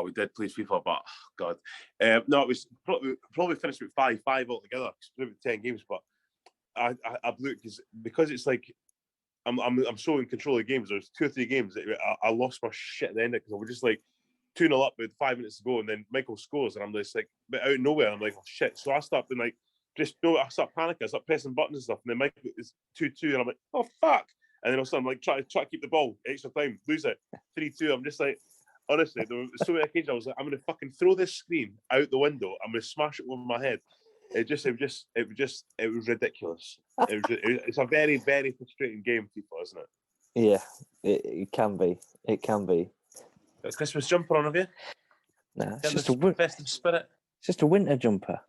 we did play FIFA, but God, no, it was probably finished with five altogether. It's 10 games, but I've looked because it's like I'm so in control of the games. There's 2 or 3 games that I lost my shit at the end of it because I was just like 2-0 up with 5 minutes to go, and then Michael scores, and I'm just like out of nowhere. I'm like, oh shit! So I start being like, I start panicking. I start pressing buttons and stuff, and then Michael is 2-2, and I'm like, oh fuck! And then all of a sudden I'm like, try to keep the ball, extra time, lose it, 3-2. I'm just like, honestly, there were so many occasions I was like, I'm gonna fucking throw this screen out the window. I'm gonna smash it over my head. It was ridiculous. It's a very, very frustrating game, FIFA, isn't it? Yeah, it can be. It can be. Got a Christmas jumper on, have you? Nah, it's just a festive spirit. It's just a winter jumper.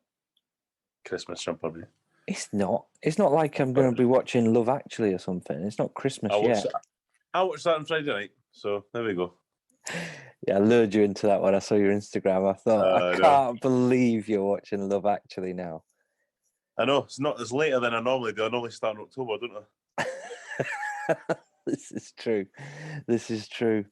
Christmas jumper, have you? It's not. It's not like I'm going to be watching Love Actually or something. It's not Christmas yet. I watched that on Friday night, so there we go. Yeah, I lured you into that when I saw your Instagram. I thought, I can't believe you're watching Love Actually now. I know, it's later than I normally do. I normally start in October, don't I? This is true. This is true.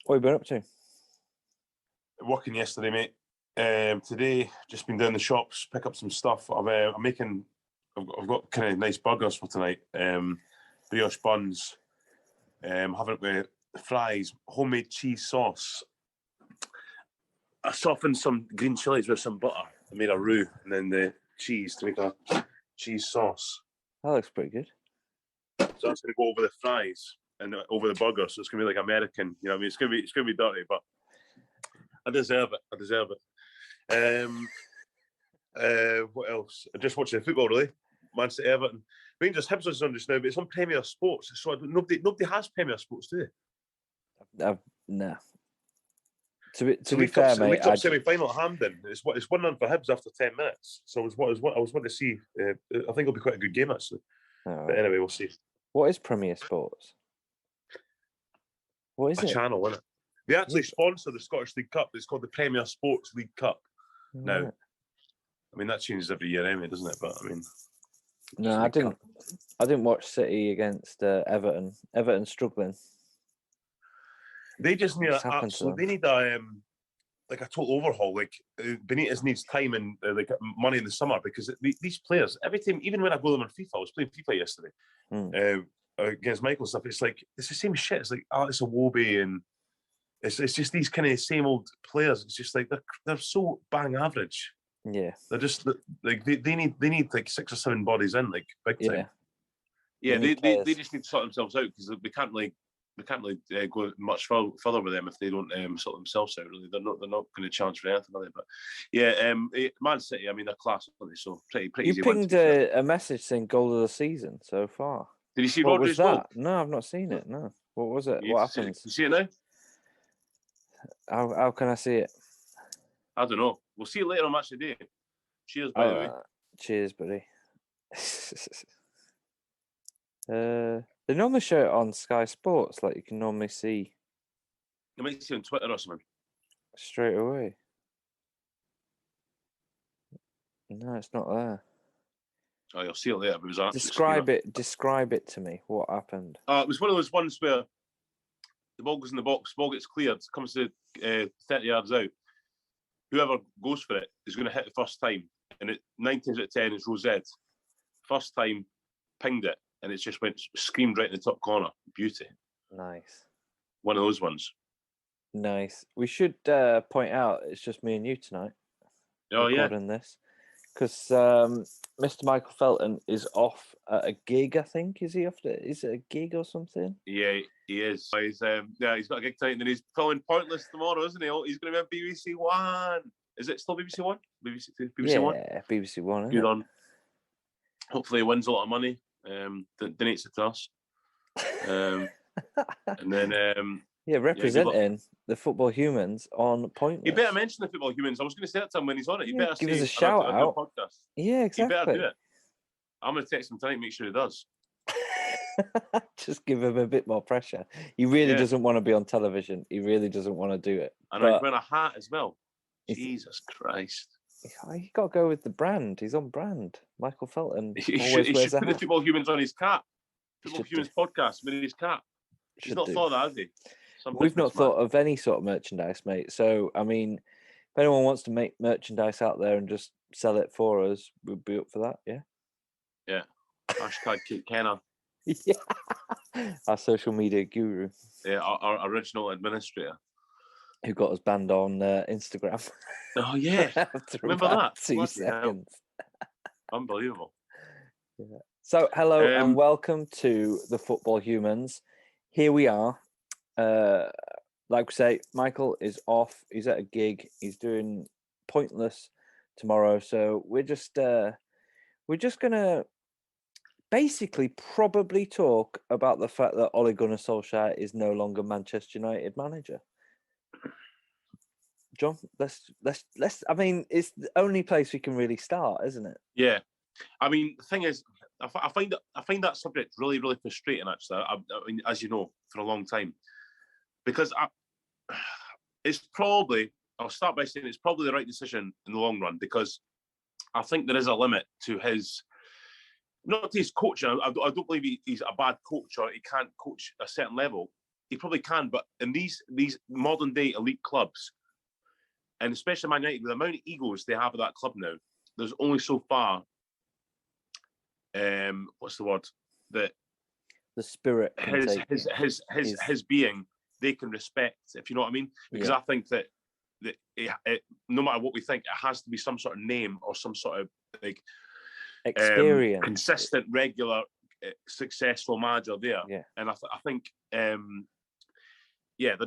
What have you been up to? Working yesterday, mate. Today, just been down the shops, pick up some stuff. I've got kind of nice burgers for tonight. Brioche buns. Having it with fries, homemade cheese sauce. I softened some green chilies with some butter. I made a roux and then the cheese to make a cheese sauce. That looks pretty good. So that's going to go over the fries and over the burger. So it's going to be like American. You know what I mean? It's going to be dirty, but I deserve it. What else? I just watching the football, really. Man City, Everton. Rangers, Hibs is on just now, but it's on Premier Sports. So nobody has Premier Sports, do they? Nah. To be fair, mate, League Cup semi-final at Hampden. It's 1-0 for Hibs after 10 minutes. So I was wanting to see. I think it'll be quite a good game actually. Right. But anyway, we'll see. What is Premier Sports? What is it? A channel, isn't it? They actually sponsor the Scottish League Cup. It's called the Premier Sports League Cup. Right. Now, I mean that changes every year anyway, doesn't it? But I mean, no, I didn't watch City against Everton. Everton struggling. They just need like a total overhaul. Like Benitez needs time and like money in the summer because these players, every time, even when I go them on FIFA, I was playing FIFA yesterday against Michael stuff. It's like it's the same shit. It's like Alex Iwobi and it's just these kind of same old players. It's just like they're so bang average. Yeah, they're just like they need like 6 or 7 bodies in like big time. Yeah, they just need to sort themselves out because we can't go much further with them if they don't sort themselves out. Really, they're not going to challenge for anything, are they? But yeah, Man City. I mean, they're class, aren't they? So pretty you easy. You pinged a message saying goal of the season so far. Did you see what Rodri's was that? goal? No, I've not seen it. No, what was it? What happened? You see it now? How can I see it? I don't know. We'll see it later on Match of the Day. Cheers, by the way. Cheers, buddy. They normally show it on Sky Sports, like you can normally see. You might see it on Twitter or something. Straight away. No, it's not there. Oh, you'll see it later. But it was Describe it to me. What happened? It was one of those ones where the ball goes in the box, ball gets cleared, comes to 30 yards out. Whoever goes for it is going to hit the first time. And 9 times out of 10, it's Rosette. First time, pinged it, and it just screamed right in the top corner. Beauty. Nice. One of those ones. Nice. We should point out it's just me and you tonight. Oh, recording this. Because Mr. Michael Felton is off at a gig, I think. Is he off? Is it a gig or something? Yeah, he is. He's got a gig tonight, and then he's filming Pointless tomorrow, isn't he? He's going to be on BBC One. Is it still BBC One? BBC One? Yeah, BBC One. Good on. Hopefully he wins a lot of money. Donates it to us. And then... representing the football humans on Pointless. You better mention the football humans. I was going to say that to him when he's on it. You better give us a shout out. Podcast. Yeah, exactly. You better do it. I'm going to text him tonight, make sure he does. Just give him a bit more pressure. He really Yeah. doesn't want to be on television. He really doesn't want to do it. And But he's wearing a hat as well. He's- Jesus Christ. you got to go with the brand. He's on brand. Michael Felton He always should wears a put the hat. Football Humans on his cap. He Football should Humans do. podcast with his cap. He's Should not do. thought of that, has he? Some We've not businessman. thought of any sort of merchandise, mate. So, I mean, if anyone wants to make merchandise out there and just sell it for us, we'd be up for that, yeah? Yeah. Hashtag Kate Kenner. Yeah. Our social media guru Yeah, our original administrator. who got us banned on Instagram. Oh, yeah. After Remember about that? 2 Bloody hell. seconds. Unbelievable. Yeah. So, hello and welcome to the Football Humans. Here we are. Like we say, Michael is off. He's at a gig. He's doing Pointless tomorrow. So we're just gonna basically probably talk about the fact that Ole Gunnar Solskjaer is no longer Manchester United manager. John, let's. I mean, it's the only place we can really start, isn't it? Yeah. I mean, the thing is, I find that subject really, really frustrating. Actually, I mean, as you know, for a long time, because it's probably. I'll start by saying it's probably the right decision in the long run, because I think there is a limit to his, not to his coaching. I don't believe he's a bad coach or he can't coach a certain level. He probably can, but in these modern day elite clubs, and especially Man United, with the amount of egos they have at that club now, there's only so far. What's the word? That the spirit his being they can respect, if you know what I mean. Because I think that no matter what we think, it has to be some sort of name or some sort of like experience, consistent, regular, successful manager there. Yeah. And I think they're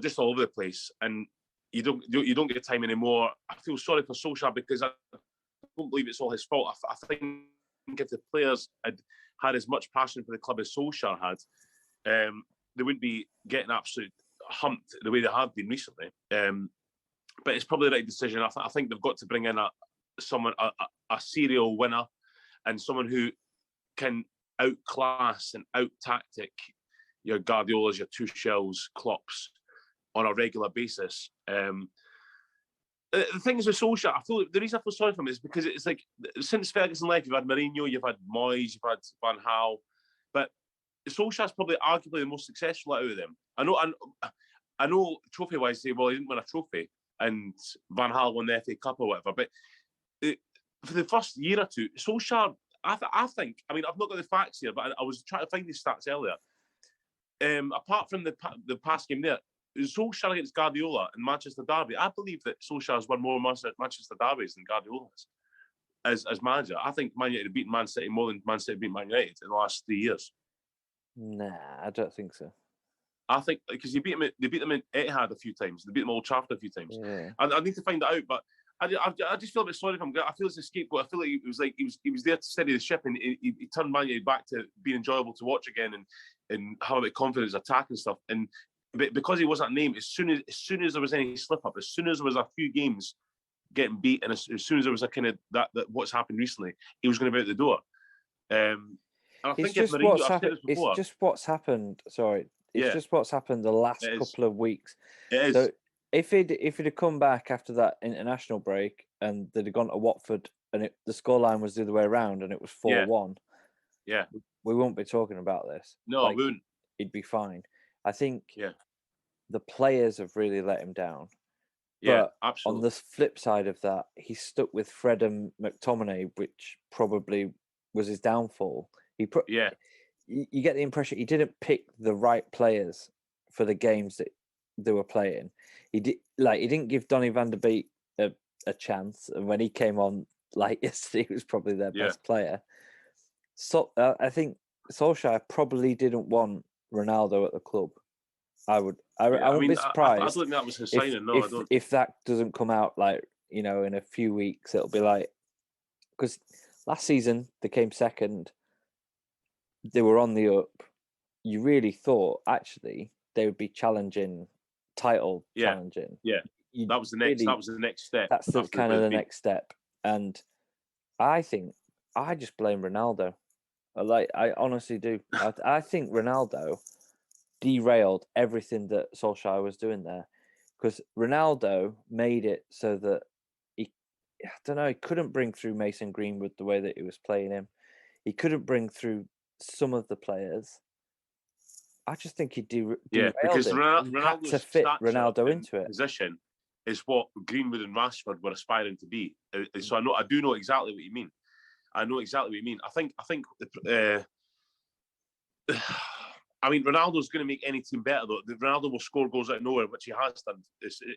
just all over the place, and you don't get time anymore. I feel sorry for Solskjaer because I don't believe it's all his fault. I think if the players had as much passion for the club as Solskjaer had, they wouldn't be getting absolute humped the way they have been recently. But it's probably the right decision. I think they've got to bring in a serial winner and someone who can outclass and out-tactic your Guardiolas, your Tuchels, Klopps on a regular basis. The thing is with Solskjaer, I feel the reason I feel sorry for him is because it's like since Ferguson left, you've had Mourinho, you've had Moyes, you've had Van Gaal, but Solskjaer's probably arguably the most successful out of them. I know trophy-wise, say, well, he didn't win a trophy, and Van Gaal won the FA Cup or whatever, but for the first year or two, Solskjaer, I think, I mean, I've not got the facts here, but I was trying to find these stats earlier. Apart from the past game there, Solskjaer against Guardiola in Manchester Derby, I believe that Solskjaer has won more Manchester Derbys than Guardiola has as manager. I think Man United have beaten Man City more than Man City beat Man United in the last 3 years. Nah, I don't think so. I think because they beat them in Etihad a few times. They beat them Old Trafford a few times. Yeah. I need to find that out, but I just feel a bit sorry for him. I feel it's a scapegoat. I feel like he was there to steady the ship, and he turned Man United back to being enjoyable to watch again and have a bit of confidence, attack and stuff. And because he wasn't named, as soon as there was any slip up, as soon as there was a few games getting beat, and as soon as there was a kind of that what's happened recently, he was going to be out the door. And I think if Mourinho, I've said this before, it's just what's happened. Sorry, it's just what's happened the last couple of weeks. It is. So if he'd have come back after that international break and they'd have gone to Watford and the scoreline was the other way around and it was 4-1, we won't be talking about this. No, we wouldn't. He'd be fine. I think the players have really let him down. Yeah, but absolutely. On the flip side of that, he's stuck with Fred and McTominay, which probably was his downfall. You get the impression he didn't pick the right players for the games that they were playing. He didn't give Donny van der Beek a chance, and when he came on yesterday, he was probably their best player. So I think Solskjaer probably didn't want Ronaldo at the club. I wouldn't be surprised. I don't think that was his signing. No, I don't. If that doesn't come out in a few weeks, it'll be because last season they came second. They were on the up. You really thought actually they would be challenging. Challenging. Yeah, that was the next. That was the next step. That's the next step. And I think I just blame Ronaldo. I honestly do. I think Ronaldo derailed everything that Solskjaer was doing there, because Ronaldo made it so that I don't know, he couldn't bring through Mason Greenwood the way that he was playing him. He couldn't bring through some of the players. I just think he derailed because him. He had to Ronaldo's fit stature Ronaldo and into it. position is what Greenwood and Rashford were aspiring to be. So I do know exactly what you mean. I know exactly what you mean. I think I mean, Ronaldo's going to make any team better, though. Ronaldo will score goals out of nowhere, which he has done,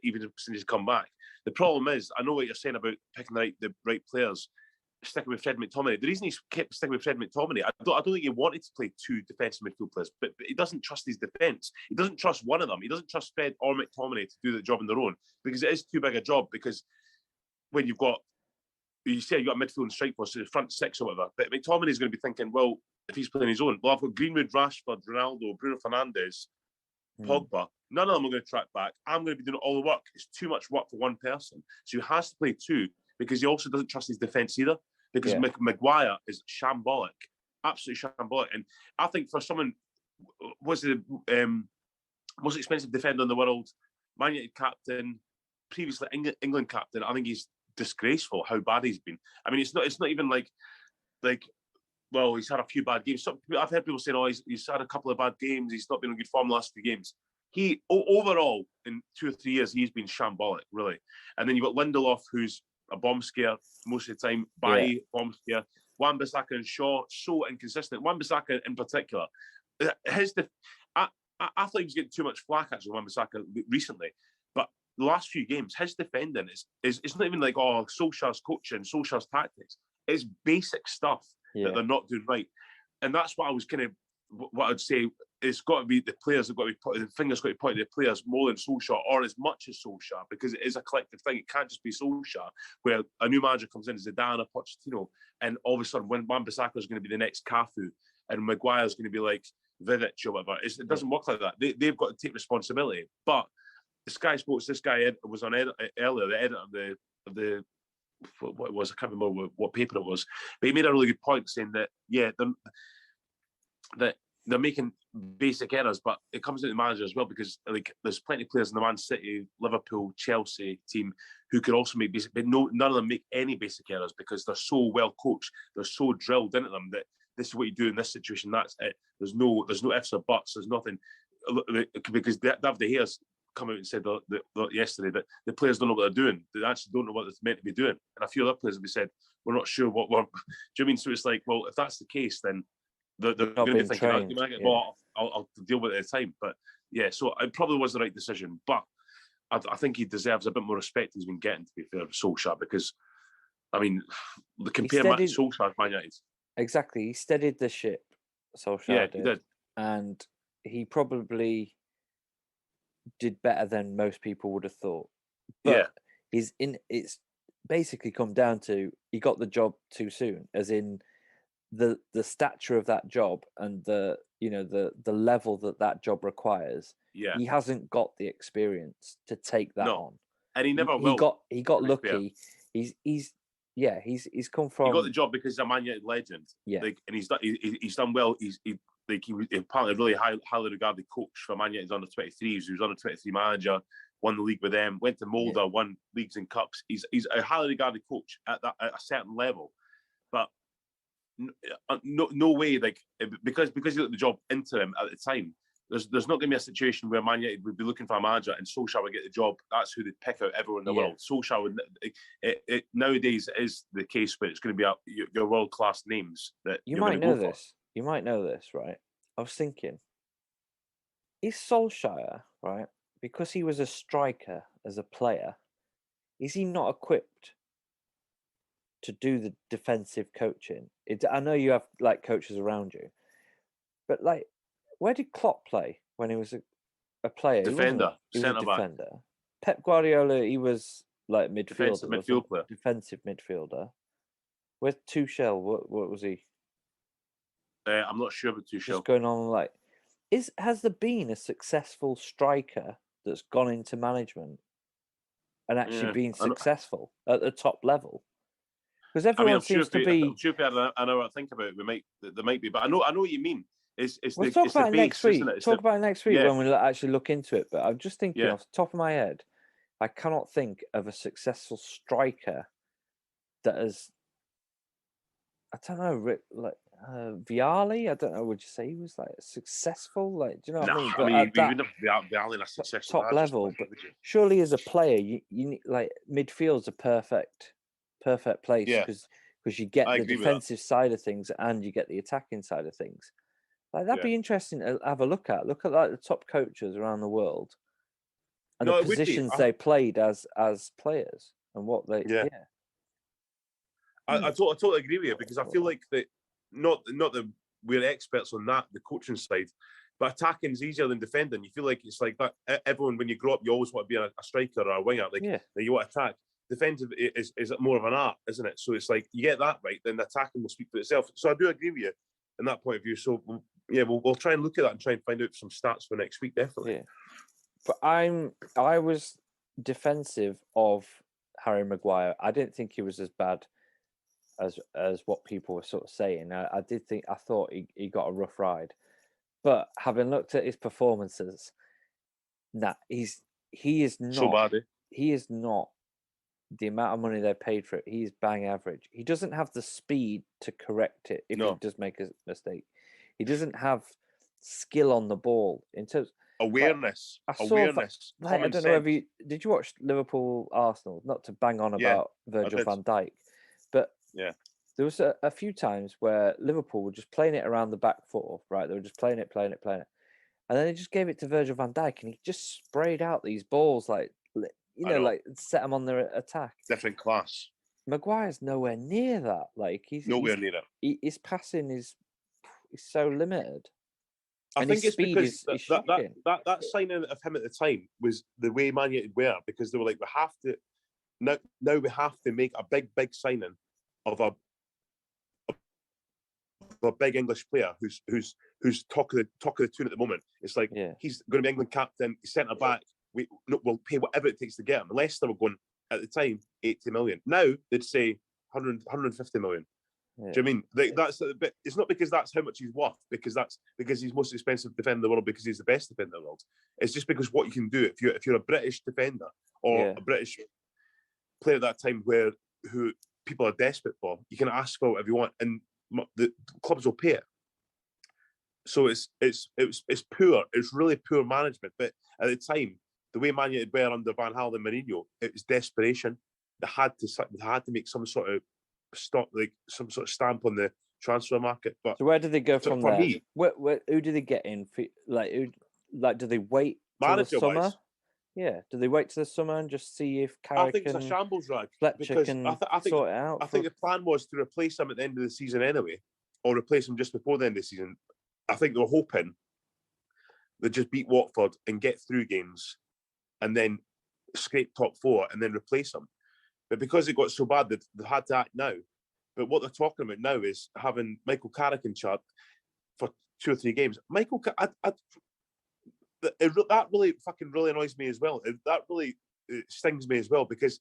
even since he's come back. The problem is, I know what you're saying about picking the right players, sticking with Fred McTominay. The reason he's kept sticking with Fred McTominay, I don't think he wanted to play two defensive midfield players, but he doesn't trust his defence. He doesn't trust one of them. He doesn't trust Fred or McTominay to do the job on their own, because it is too big a job. Because when you've got, you say you've got a midfield and strike force, so the front six or whatever, but McTominay is going to be thinking, well, if he's playing his own, well, I've got Greenwood, Rashford, Ronaldo, Bruno Fernandes, Pogba. None of them are going to track back. I'm going to be doing all the work. It's too much work for one person. So he has to play two, because he also doesn't trust his defence either, because Maguire is shambolic, absolutely shambolic. And I think for someone, was the most expensive defender in the world, Man United captain, previously England captain, I think he's disgraceful how bad he's been. I mean, it's not even like well, he's had a few bad games. I've heard people saying, he's had a couple of bad games. He's not been in good form the last few games. He, overall, in 2 or 3 years, he's been shambolic, really. And then you've got Lindelof, who's a bomb scare most of the time. Bailly, bomb scare. Wan-Bissaka and Shaw, so inconsistent. Wan-Bissaka in particular. I thought he was getting too much flack, actually, Wan-Bissaka recently. But the last few games, his defending is it's not even like, Solskjaer's coaching, Solskjaer's tactics. It's basic stuff that they're not doing right. And that's what I was what I'd say, it's got to be the players have got to be put, the finger's got to be pointed at the players more than Solskjaer, or as much as Solskjaer, because it is a collective thing. It can't just be Solskjaer, where a new manager comes in, Zidane or Pochettino, and all of a sudden, when Wan-Bissaka is going to be the next Cafu, and Maguire's going to be like Vidic or whatever, it doesn't work like that. They've got to take responsibility. But the Sky Sports, this guy was on earlier, the editor of the what it was, I can't remember what paper it was, but he made a really good point saying that they're making basic errors, but it comes into the manager as well, because like there's plenty of players in the Man City, Liverpool, Chelsea team who could also make basic, but none of them make any basic errors, because they're so well coached, they're so drilled into them that this is what you do in this situation, that's it. There's no ifs or buts, there's nothing, because David De Gea's come out and said yesterday that the players don't know what they're doing. They actually don't know what they're meant to be doing. And a few other players have said, we're not sure what we're... Do you mean? So it's like, well, if that's the case, then they're going to be thinking, I'll deal with it at a time. But yeah, so it probably was the right decision. But I think he deserves a bit more respect he's been getting, to be fair, with Solskjaer, because, I mean, compare Solskjaer to Man United. Exactly. He steadied the ship, Solskjaer he did. And he probably did better than most people would have thought. But it's basically come down to he got the job too soon, as in the stature of that job and the level that job requires. He hasn't got the experience to take that on. And he never will. He got lucky. He's come from. He got the job because he's a Man United legend. Yeah, and he's done well. He was apparently a really highly regarded coach for Man United's under 23s. He was under 23 manager, won the league with them, went to Molde, won leagues and cups. He's a highly regarded coach at a certain level, but no way, like, because he got the job into him at the time. There's not going to be a situation where Man United would be looking for a manager and Solskjaer would get the job. That's who they'd pick out everyone in the world. Solskjaer would. Nowadays it is the case where it's going to be your world class names that you might know this. You might know this, right? I was thinking, is Solskjaer, right, because he was a striker as a player, is he not equipped to do the defensive coaching? I know you have like coaches around you, but like, where did Klopp play when he was a player? Defender, centre-back. Pep Guardiola, he was like midfielder, defensive midfielder. Where's Tuchel? What was he? I'm not sure about Tuchel. Just going on like, has there been a successful striker that's gone into management and actually been successful at the top level? Because everyone seems to be. I'm sure if we had an hour to think about it, there might be. But I know what you mean. We'll talk about it next week. Talk about it next week when we actually look into it. But I'm just thinking off the top of my head, I cannot think of a successful striker that has. I don't know, like Vialli. I don't know. Would you say he was like successful? Like, do you know what I mean? But we wouldn't have Vialli in a successful top level. But surely, as a player, you need like midfield's a perfect place because you get the defensive side of things and you get the attacking side of things. Like that'd be interesting to have a look at. Look at like the top coaches around the world and the positions they played as players and what they. Yeah. I totally agree with you because I feel like that not that we're experts on that, the coaching side, but attacking is easier than defending. You feel like it's like that. Everyone, when you grow up, you always want to be a striker or a winger. Like you want to attack. Defensive is more of an art, isn't it? So it's like you get that right, then the attacking will speak for itself. So I do agree with you in that point of view. So we'll try and look at that and try and find out some stats for next week, definitely. Yeah, but I was defensive of Harry Maguire. I didn't think he was as bad as what people were sort of saying. I thought he got a rough ride, but having looked at his performances, he is not so bad. He is not. The amount of money they paid for it, he's bang average. He doesn't have the speed to correct it if he does make a mistake. He doesn't have skill on the ball in terms awareness. I don't know if did you watch Liverpool Arsenal? Not to bang on about Virgil van Dijk, but there was a few times where Liverpool were just playing it around the back four, right? They were just playing it, and then they just gave it to Virgil van Dijk, and he just sprayed out these balls like. Like set them on their attack. Different class. Maguire's nowhere near that. Like he's nowhere near it. His passing is so limited. I think it's because that signing of him at the time was the way Man United were, because they were like, we have to now we have to make a big signing of a big English player who's talk of the tune at the moment. It's like he's going to be England captain, centre back. We'll pay whatever it takes to get him. Leicester were going, at the time, 80 million. Now, they'd say 150 million. Yeah. Do you know what I mean? That's a bit, it's not because that's how much he's worth, because he's most expensive defender in the world, because he's the best defender in the world. It's just because what you can do, if you're a British defender or a British player at that time who people are desperate for, you can ask for whatever you want, and the clubs will pay it. So it's poor. It's really poor management. But at the time, the way Man United were under Van Gaal and Mourinho, it was desperation. They had to make some sort of some sort of stamp on the transfer market. But so where did they go from there? Me, who do they get in? Do they wait till the summer? Yeah, do they wait till the summer and just see if Carrick? I think it's a shambles, Wragg. Fletcher can sort it out. I think the plan was to replace him at the end of the season anyway, or replace him just before the end of the season. I think they were hoping they'd just beat Watford and get through games, and then scrape top four and then replace him. But because it got so bad, they've had to act now. But what they're talking about now is having Michael Carrick in charge for 2 or 3 games. That really annoys me as well. That really stings me as well, because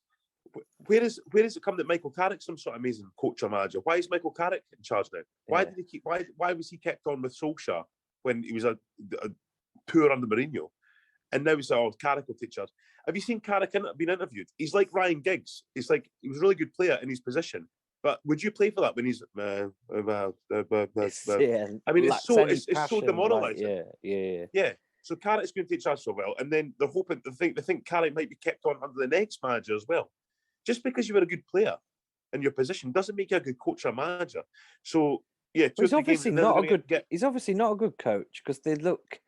where does it come that Michael Carrick's some sort of amazing coach or manager? Why is Michael Carrick in charge now? Why was he kept on with Solskjaer when he was a poor under Mourinho? And now he's Carrick will take charge. Have you seen Carrick being interviewed? He's like Ryan Giggs. He's like, he was a really good player in his position, but would you play for that when he's? I mean, it's so demoralising. Yeah. So Carrick's going to take charge so well, and then they're hoping they think Carrick might be kept on under the next manager as well. Just because you were a good player in your position doesn't make you a good coach or manager. So he's obviously not a good. He's obviously not a good coach, because they look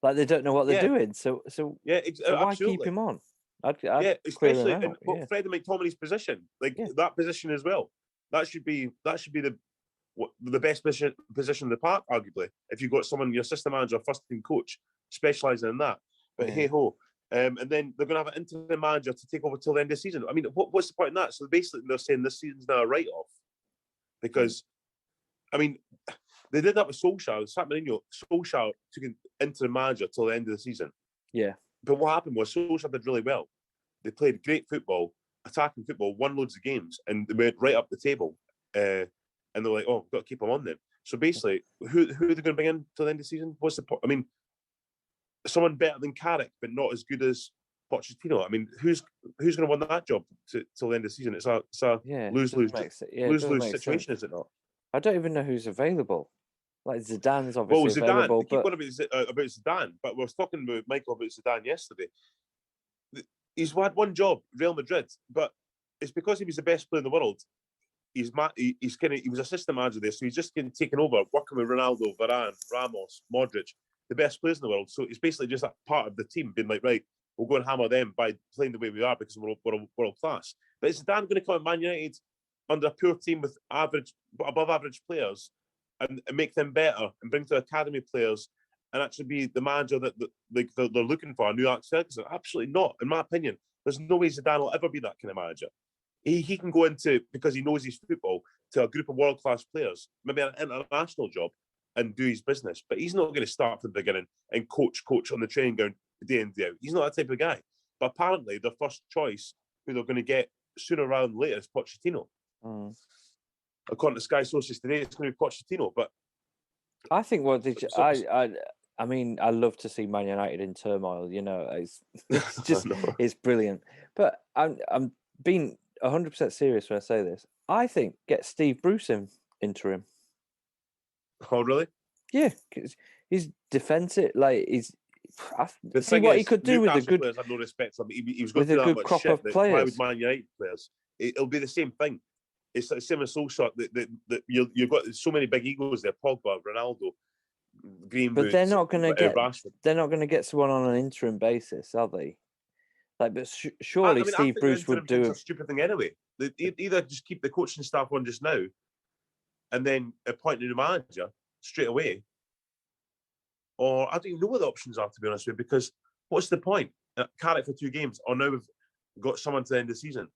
like they don't know what they're doing. So why keep him on? I'd especially in Freddie McTominay's position, that position as well. That should be the best position in the park, arguably. If you've got someone, your assistant manager, first team coach, specialising in that. But hey ho. And then they're going to have an interim manager to take over till the end of the season. I mean, what's the point in that? So basically, they're saying this season's now a write-off. Because, I mean, they did that with Solskjaer. Solskjaer took an interim manager till the end of the season. Yeah. But what happened was Solskjaer did really well. They played great football. attacking football, won loads of games, and they went right up the table. And they're like, oh, we've got to keep him on then. So basically, who are they going to bring in till the end of the season? What's the point? I mean, someone better than Carrick, but not as good as Pochettino. I mean, who's going to win that job till the end of the season? It's a lose-lose situation, is it not? I don't even know who's available. Like Zidane's obviously available. Keep on about Zidane, but we were talking with Michael about Zidane yesterday. He's had one job, Real Madrid, but it's because he was the best player in the world. He was assistant manager there, so he's just getting taken over, working with Ronaldo, Varane, Ramos, Modric, the best players in the world. So it's basically just a part of the team being like, right, we'll go and hammer them by playing the way we are because we're world class. But is Zidane going to come at Man United under a poor team with above average players and make them better and bring to academy players and actually be the manager that they're looking for, a new Alex Ferguson? Absolutely not, in my opinion. There's no way Zidane will ever be that kind of manager. He can go into, because he knows his football, to a group of world-class players, maybe an international job, and do his business. But he's not going to start from the beginning and coach on the training ground day in, day out. He's not that type of guy. But apparently, their first choice, who they're going to get sooner rather than later, is Pochettino. According to Sky Sources today, it's going to be Pochettino. But I think I mean, I love to see Man United in turmoil. You know, it's just it's brilliant. But I'm being 100% serious when I say this. I think get Steve Bruce in interim. Oh, really? Yeah, because he's defensive. Like see what he could do with a good. Players had no respect for him. He was going through that much shit. Why would Man United players? It'll be the same thing. It's the same as Solskjaer. That you've got so many big egos there: Pogba, Ronaldo, Greenwood. But they're not going to get. Rashford. They're not going to get someone on an interim basis, are they? Like, but surely Steve Bruce would do a stupid thing anyway. They either just keep the coaching staff on just now, and then appoint a new manager straight away, or I don't even know what the options are, to be honest with you. Because what's the point? Carrick for 2 games, or now we've got someone to the end of the season.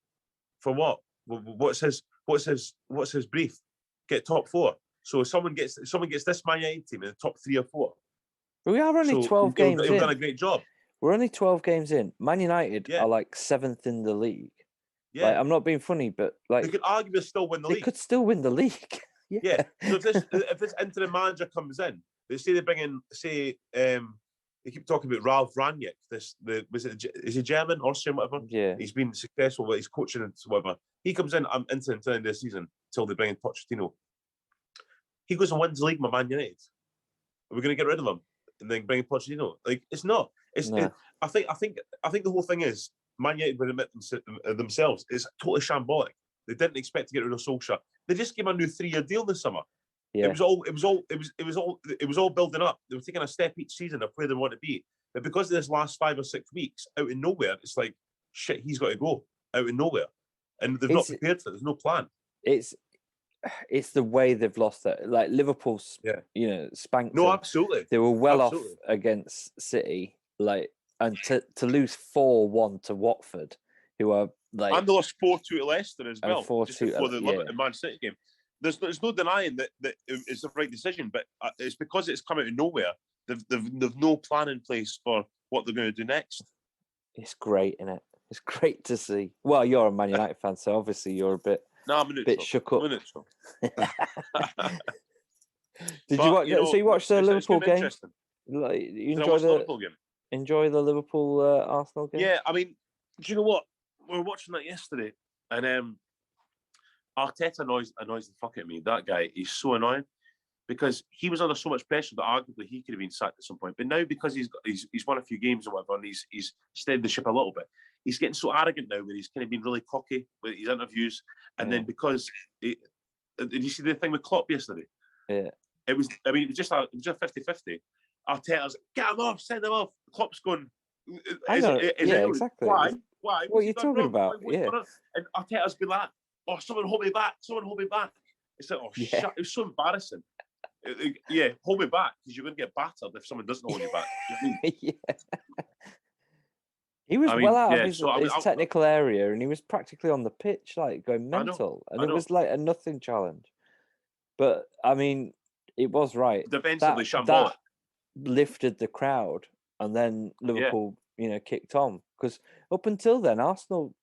For what? What's his brief? Get top 4. So if someone gets this Man United team in the top 3 or 4. But we are only 12 games in. They've done a great job. We're only 12 games in. Man United are like 7th in the league. Yeah. Like, I'm not being funny, but like they could arguably still win the league. They could still win the league. Yeah. So if this interim manager comes in, they say they bring in, they keep talking about Ralf Rangnick. Is he German, Austrian, whatever? Yeah. He's been successful with his coaching and whatever. He comes in into the end of the season till they bring in Pochettino. He goes and wins the league with Man United. Are we going to get rid of him and then bring in Pochettino? Like, it's not. I think the whole thing is Man United would admit themselves it's totally shambolic. They didn't expect to get rid of Solskjaer. They just gave him a new 3-year deal this summer. Yeah. It was all building up. They were taking a step each season of where they want to be. But because of this last 5 or 6 weeks, out of nowhere, it's like shit. He's got to go out of nowhere, and they've not prepared for it. There's no plan. It's the way they've lost it. Like Liverpool, spanked. No, them. Absolutely. They were well off against City, and to lose 4-1 to Watford, who are like, and they lost 4-2 to Leicester as well, 4-2 just before the Man City game. There's no denying that it's the right decision, but it's because it's come out of nowhere. They've no plan in place for what they're going to do next. It's great, isn't it? It's great to see. Well, you're a Man United fan, so obviously you're a bit. No, I'm a neutral. Bit shook up. I'm a neutral. So you watched the Liverpool game? Like, you enjoy the Liverpool Arsenal game? Yeah, I mean, do you know what? We were watching that yesterday, and Arteta annoys the fuck out of me. That guy, he's so annoying because he was under so much pressure that arguably he could have been sacked at some point. But now because he's won a few games or whatever, and he's steadied the ship a little bit, he's getting so arrogant now where he's kind of been really cocky with his interviews. And then because did you see the thing with Klopp yesterday? Yeah. It was just a 50-50. Arteta's get him off, send him off. Klopp's going. Exactly. Why? What are you talking about? And Arteta's been like, oh, someone hold me back. It's like, oh, shit. It was so embarrassing. Hold me back because you're going to get battered if someone doesn't hold you back. He was out of his technical area, and he was practically on the pitch, like going mental. And it was like a nothing challenge. But I mean, it was right. Defensively, shambolic. That lifted the crowd, and then Liverpool, kicked on because up until then, Arsenal,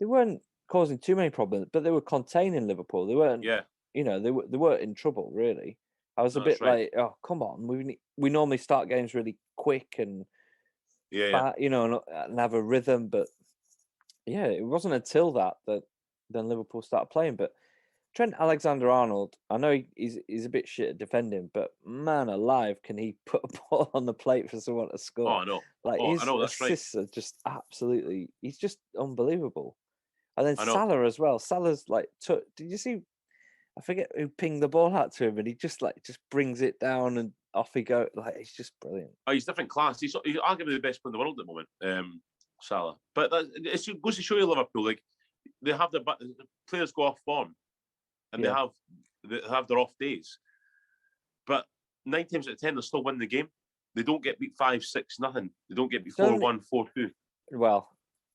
they weren't causing too many problems, but they were containing Liverpool. They weren't, Yeah. they weren't in trouble really. I was a bit like, oh come on, we normally start games really quick and and have a rhythm, but yeah, it wasn't until that then Liverpool started playing. But Trent Alexander-Arnold, I know he's a bit shit at defending, but man alive, can he put a ball on the plate for someone to score? Oh, I know. Like his assists are just absolutely, he's just unbelievable. And then Salah as well. Salah's like, did you see? I forget who pinged the ball out to him, and he just brings it down and off he goes. Like he's just brilliant. Oh, he's different class. He's arguably the best player in the world at the moment, Salah. But it goes to show you Liverpool, like they have the players go off form, and they have their off days. But 9 times out of 10, they still win the game. They don't get beat 5-6-0. They don't get beat 4-1, 4-2. Well,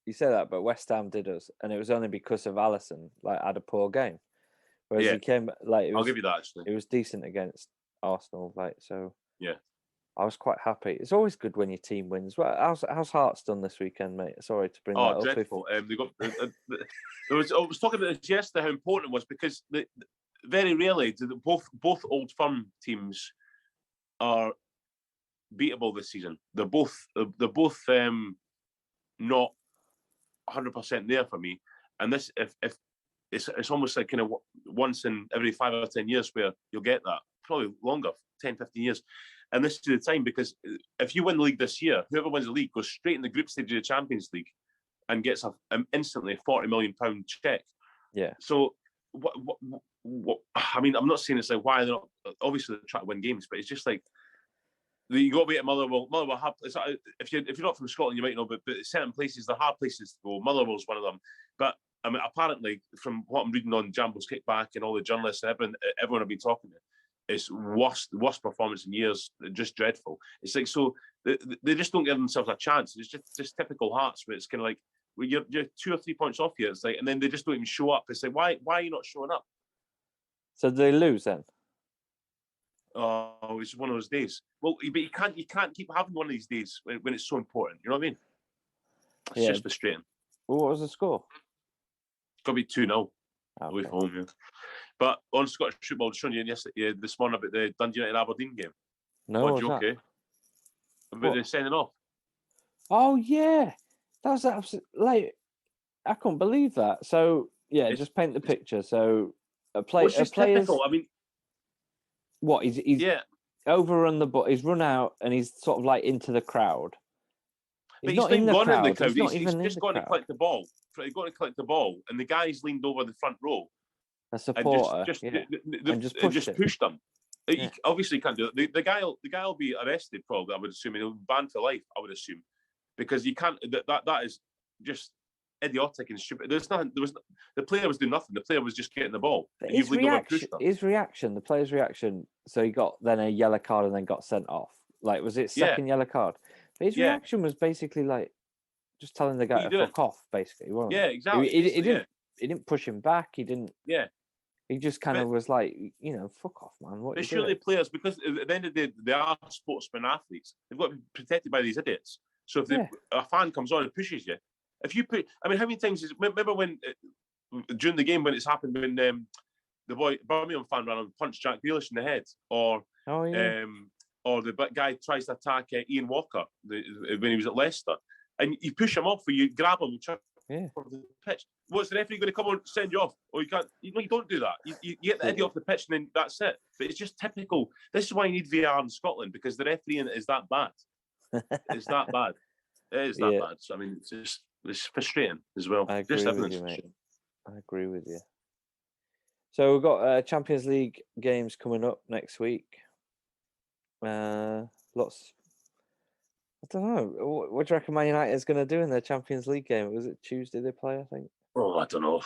you say that, but West Ham did us, and it was only because of Alisson had a poor game. Whereas he came I'll give you that actually. It was decent against Arsenal, so yeah. I was quite happy. It's always good when your team wins. Well, how's Hearts done this weekend, mate? Sorry to bring that up. Oh, dreadful. They got. I was talking about this yesterday. How important it was because very rarely do both Old Firm teams are beatable this season. They're both not 100% there for me. And this, if it's almost like kind of once in every 5 or 10 years where you'll get that, probably longer, 10, 15 years. And this is the time because if you win the league this year, whoever wins the league goes straight in the group stage of the Champions League and gets instantly a £40 million check. Yeah. So, what? I mean, I'm not saying it's like why they're not. Obviously, they're trying to win games, but it's just like you got to be at Motherwell. Motherwell have, if you're not from Scotland, you might know, but certain places, they're hard places to go. Motherwell's one of them. But I mean, apparently, from what I'm reading on Jambo's Kickback and all the journalists and everyone I've been talking to, it's worst performance in years. Just dreadful. It's like so they just don't give themselves a chance. It's just typical Hearts, where it's kind of like well, you're 2 or 3 points off here. It's like, and then they just don't even show up. It's like why are you not showing up? So do they lose then? Oh, it's one of those days. Well, but you can't keep having one of these days when it's so important. You know what I mean? It's just frustrating. Well, what was the score? It's got to be 2-0 away from home. Yeah. But on Scottish football, I was showing you this morning about the Dundee United Aberdeen game. No, what joke, that? About the sending off. Oh yeah, that was absolutely like I couldn't believe that. So yeah, just paint the picture. So a player's typical. I mean, what he's overrun the ball. He's run out and he's sort of like into the crowd. He's not in the crowd. He's just going to collect the ball. He's going to collect the ball, and the guy's leaned over the front row. A supporter, and just pushed them. Yeah. He obviously can't do it. The guy will be arrested. Probably, I would assume. He'll be banned for life. I would assume, because you can't. That is just idiotic and stupid. The player was doing nothing. The player was just getting the ball. His reaction, the player's reaction. So he got then a yellow card and then got sent off. Like, was it second yellow card? But his reaction was basically like just telling the guy to fuck off. Basically, wasn't it? Exactly. He didn't push him back. He didn't. Yeah. He just kind of was like, fuck off, man. What? But surely players, because at the end of the day, they are sportsmen athletes. They've got to be protected by these idiots. So if a fan comes on and pushes you, if you put, I mean, how many times remember when during the game when it's happened when the Birmingham fan ran and punched Jack Grealish in the head, or the guy tries to attack Ian Walker when he was at Leicester, and you push him off, or you grab him and chuck him off the pitch. What's the referee going to come on and send you off? Or you can't. You don't do that. You get the idiot off the pitch and then that's it. But it's just typical. This is why you need VAR in Scotland, because the refereeing is that bad. It's that bad. It is that bad. So I mean, it's frustrating as well. I agree with you, mate. I agree with you. So we've got Champions League games coming up next week. Lots. I don't know. What do you reckon Man United is going to do in their Champions League game? Was it Tuesday they play, I think? Oh, I don't know.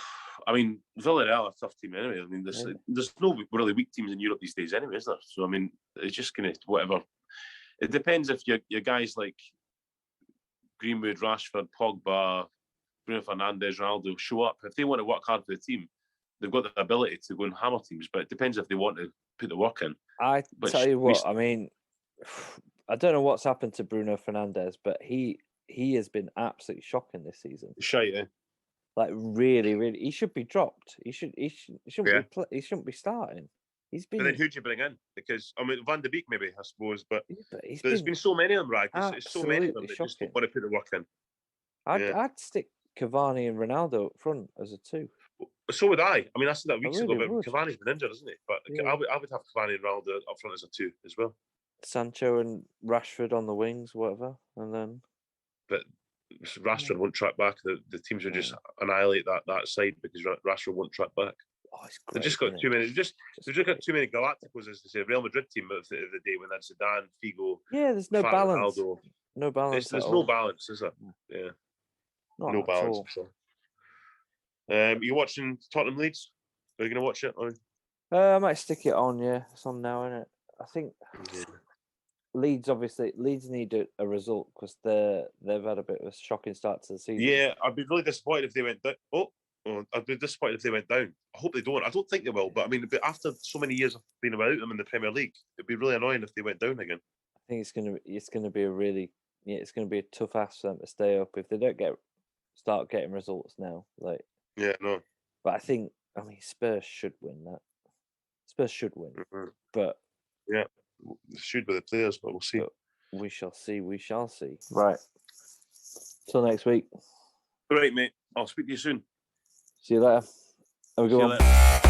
I mean, Villarreal are a tough team anyway. I mean, there's no really weak teams in Europe these days anyway, is there? So, I mean, it's just kind of whatever. It depends if your guys like Greenwood, Rashford, Pogba, Bruno Fernandes, Ronaldo show up. If they want to work hard for the team, they've got the ability to go and hammer teams, but it depends if they want to put the work in. I tell you what, I mean, I don't know what's happened to Bruno Fernandes, but he has been absolutely shocking this season. Shite, eh? Like really, he should be dropped. He shouldn't he shouldn't be starting. He's been. But then who'd you bring in? Because I mean, Van de Beek maybe, I suppose, but there's been so many of them, Wragg. It's so many of them that shocking. just don't want to put the work in. I'd stick Cavani and Ronaldo up front as a 2. So would I. I mean, I said that weeks ago, but would. Cavani's been injured, isn't he? But I would have Cavani and Ronaldo up front as a 2 as well. Sancho and Rashford on the wings, whatever, and then. But Rashford won't track back. The teams will just annihilate that side because Rashford won't track back. Oh, it's great. They've just got too many. They've just got too many Galacticos, as they say. Real Madrid team of the day when that's Zidane, Figo. Yeah, there's no balance. Ronaldo. No balance. There's no balance, is there? Yeah, no balance. So. You watching Tottenham Leeds? Are you going to watch it? I might stick it on. Yeah, it's on now, isn't it? I think Leeds need a result because they've had a bit of a shocking start to the season. Yeah, I'd be really disappointed if they went down. I'd be disappointed if they went down. I hope they don't. I don't think they will. But I mean, after so many years of being without them in the Premier League, it'd be really annoying if they went down again. I think it's gonna be it's gonna be a tough ask for them to stay up if they don't start getting results now. Like no. But I mean Spurs should win that. Spurs should win, but yeah, they should with the players, but we'll see. But we shall see. We shall see. Right. Till next week. All right, mate. I'll speak to you soon. See you later. Have a good one.